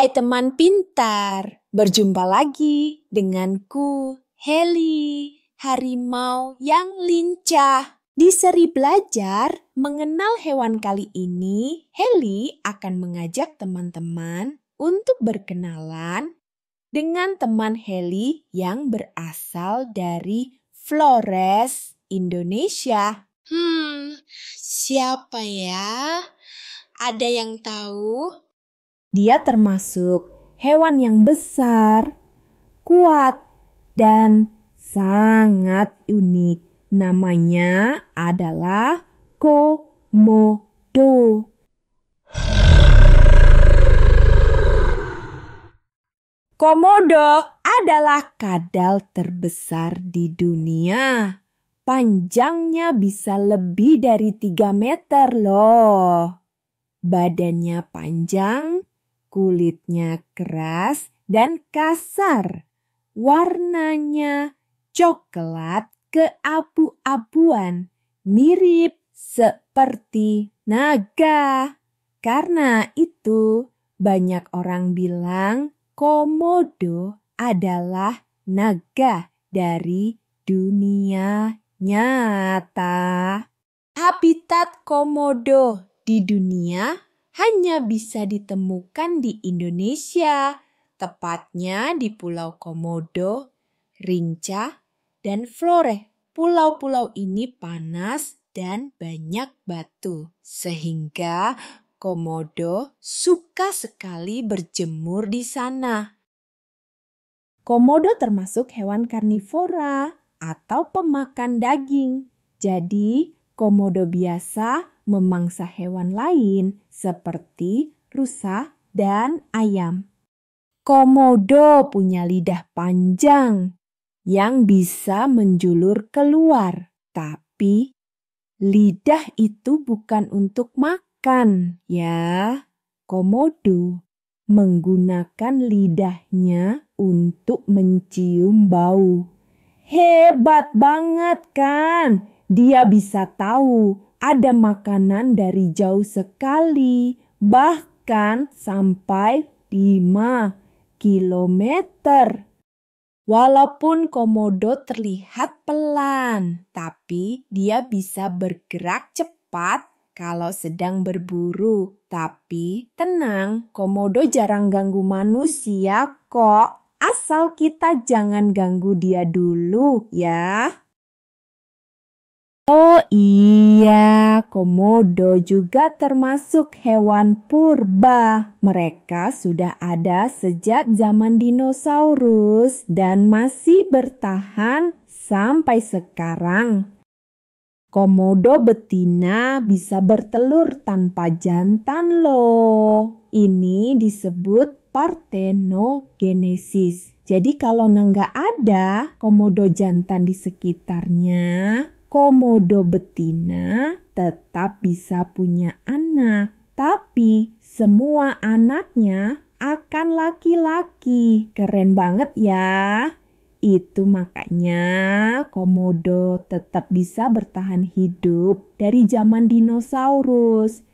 Hai teman pintar, berjumpa lagi denganku, Heli, harimau yang lincah. Di seri belajar mengenal hewan kali ini, Heli akan mengajak teman-teman untuk berkenalan dengan teman Heli yang berasal dari Flores, Indonesia. Siapa ya? Ada yang tahu? Dia termasuk hewan yang besar, kuat, dan sangat unik. Namanya adalah komodo. Komodo adalah kadal terbesar di dunia. Panjangnya bisa lebih dari 3 meter loh. Badannya panjang, kulitnya keras dan kasar. Warnanya coklat keabu-abuan, mirip seperti naga. Karena itu, banyak orang bilang komodo adalah naga dari dunia nyata. Habitat komodo di dunia hanya bisa ditemukan di Indonesia, tepatnya di Pulau Komodo, Rinca, dan Flores. Pulau-pulau ini panas dan banyak batu, sehingga komodo suka sekali berjemur di sana. Komodo termasuk hewan karnivora atau pemakan daging. Jadi, komodo biasa memangsa hewan lain seperti rusa dan ayam. Komodo punya lidah panjang yang bisa menjulur keluar, tapi lidah itu bukan untuk makan ya. Komodo menggunakan lidahnya untuk mencium bau. Hebat banget kan? Dia bisa tahu ada makanan dari jauh sekali, bahkan sampai 5 kilometer. Walaupun komodo terlihat pelan, tapi dia bisa bergerak cepat kalau sedang berburu. Tapi tenang, komodo jarang ganggu manusia kok. Asal kita jangan ganggu dia dulu ya. Oh iya, komodo juga termasuk hewan purba. Mereka sudah ada sejak zaman dinosaurus dan masih bertahan sampai sekarang. Komodo betina bisa bertelur tanpa jantan loh. Ini disebut partenogenesis. Jadi kalau nggak ada komodo jantan di sekitarnya, komodo betina tetap bisa punya anak. Tapi semua anaknya akan laki-laki. Keren banget ya. Itu makanya komodo tetap bisa bertahan hidup dari zaman dinosaurus.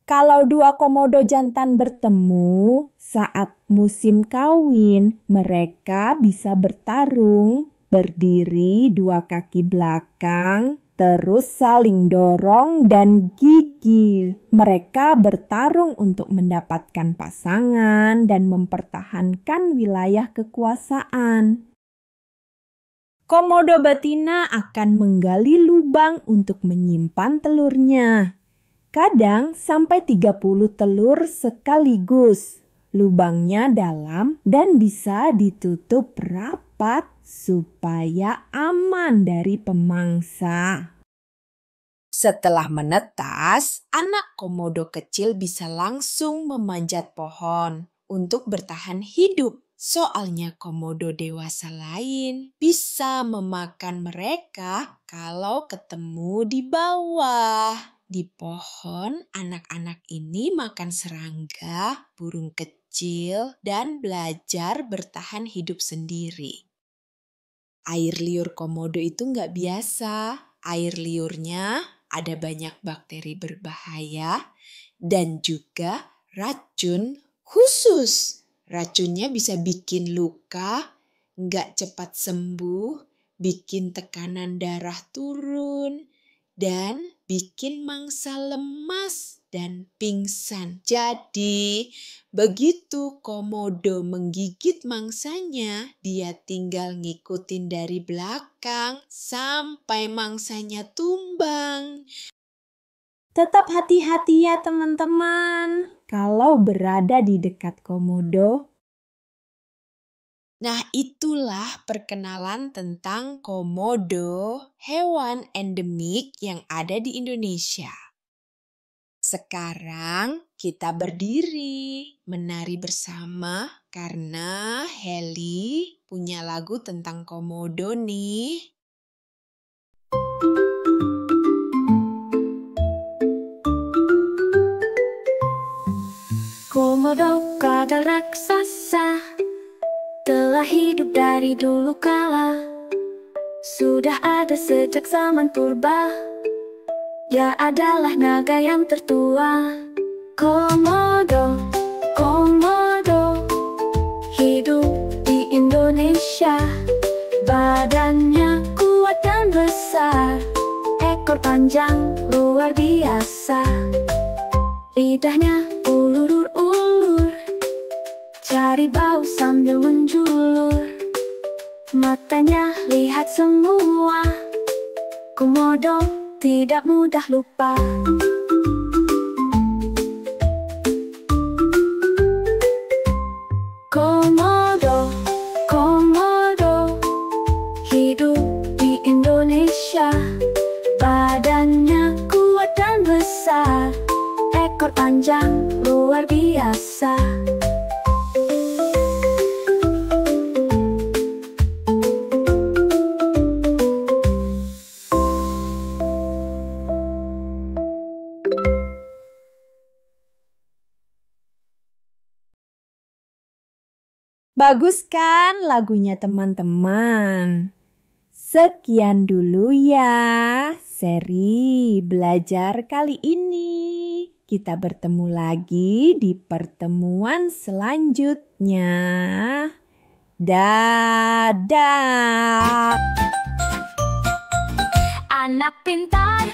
Kalau dua komodo jantan bertemu saat musim kawin, mereka bisa bertarung, berdiri 2 kaki belakang, terus saling dorong dan gigil. Mereka bertarung untuk mendapatkan pasangan dan mempertahankan wilayah kekuasaan. Komodo betina akan menggali lubang untuk menyimpan telurnya. Kadang sampai 30 telur sekaligus. Lubangnya dalam dan bisa ditutup rapat supaya aman dari pemangsa. Setelah menetas, anak komodo kecil bisa langsung memanjat pohon untuk bertahan hidup. Soalnya komodo dewasa lain bisa memakan mereka kalau ketemu di bawah. Di pohon, anak-anak ini makan serangga, burung kecil, dan belajar bertahan hidup sendiri. Air liur komodo itu nggak biasa. Air liurnya ada banyak bakteri berbahaya dan juga racun khusus. Racunnya bisa bikin luka, nggak cepat sembuh, bikin tekanan darah turun, dan bikin mangsa lemas dan pingsan. Jadi, begitu komodo menggigit mangsanya, dia tinggal ngikutin dari belakang sampai mangsanya tumbang. Tetap hati-hati ya teman-teman kalau berada di dekat komodo. Nah, itulah perkenalan tentang komodo, hewan endemik yang ada di Indonesia. Sekarang kita berdiri, menari bersama karena Heli punya lagu tentang komodo nih. Komodo kadal raksasa telah hidup dari dulu kala. Sudah ada sejak zaman purba. Dia adalah naga yang tertua. Komodo, komodo hidup di Indonesia. Badannya kuat dan besar, ekor panjang luar biasa. Lidahnya ulur-ulur, cari bau sambil menjulur. Matanya lihat semua, komodo tidak mudah lupa. Komodo, komodo hidup di Indonesia. Badannya kuat dan besar, ekor panjang luar biasa. Bagus kan lagunya teman-teman? Sekian dulu ya seri belajar kali ini. Kita bertemu lagi di pertemuan selanjutnya. Dadah! Anak pintar,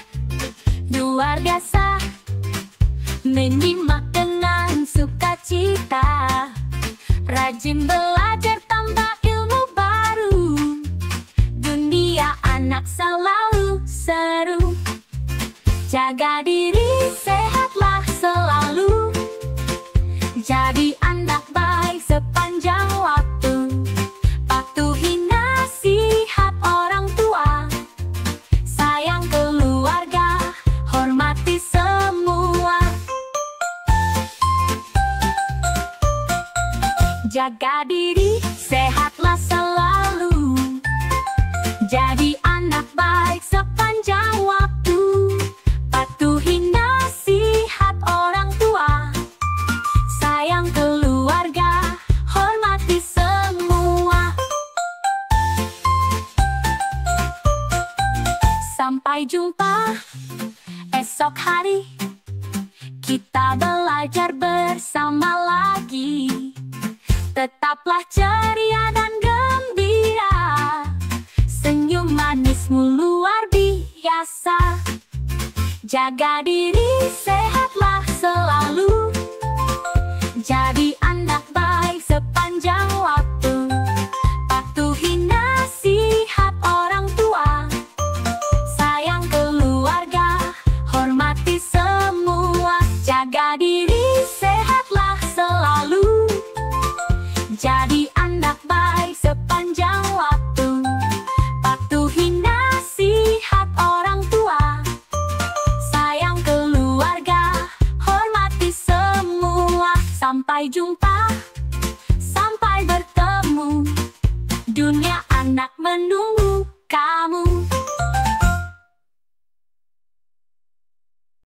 luar biasa, menyimak dengan sukacita. Rajin belajar tambah ilmu baru. Dunia anak selalu seru. Jaga diri, sehatlah selalu. Jadi anak baik sepanjang waktu. Patuhi nasihat orang tua. Sayang keluarga, hormati semua. Jaga diri, sehatlah selalu. Jadi anak baik sepanjang waktu. Patuhi nasihat orang tua. Sayang keluarga, hormati semua. Sampai jumpa esok hari. Kita belajar bersama lagi. Tetaplah ceria dan gembira. Senyum manismu luar biasa. Jaga diri, sehatlah selalu. Jadi anak baik sepanjang waktu. Patuhi nasihat orang tua. Sayang keluarga, hormati semua. Jaga diri, sehatlah selalu. Jadi anak baik sepanjang waktu. Patuhi nasihat orang tua. Sayang keluarga, hormati semua. Sampai jumpa.